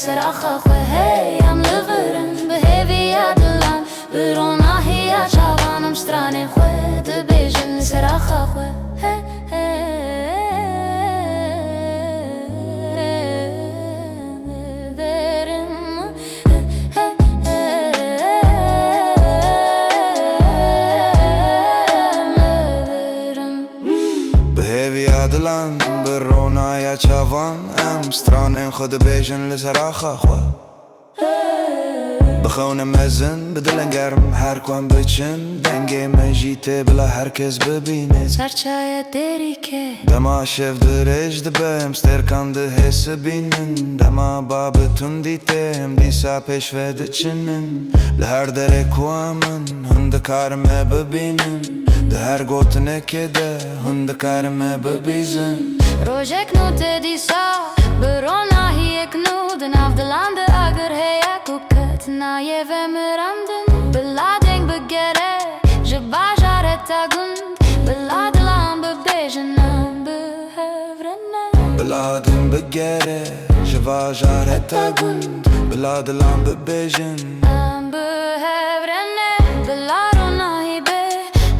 لسرعة خوي am leveren behevi adelan Verona hiya chavanam strane خوي de bejen لسرعة خوي Adelan Verona ya chavan am strane خود بیشن لسرعة خوي بخونه مزن بدلن گرم هر کن بچن دنگه مجیته بلا herkes ببینه سرچای دری که دما شف درج دبم سترکانده حس بینن دما بابتون دیتم دیسا پیشوه دچنن لهر دره کوامن هند کارمه ببینن ده هر گوتنه که ده هند کارمه ببیزن روژک نو te disa Verona hiek nu den af de landen ager heya kuket na je vemeranden belading begere je bajare tagun beladelan bebejen behevrene belading begere je bajare tagun beladelan bebejen behevrene belarona hibe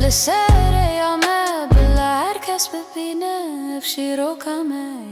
lesere ya me bela herkes bebine fşiro kame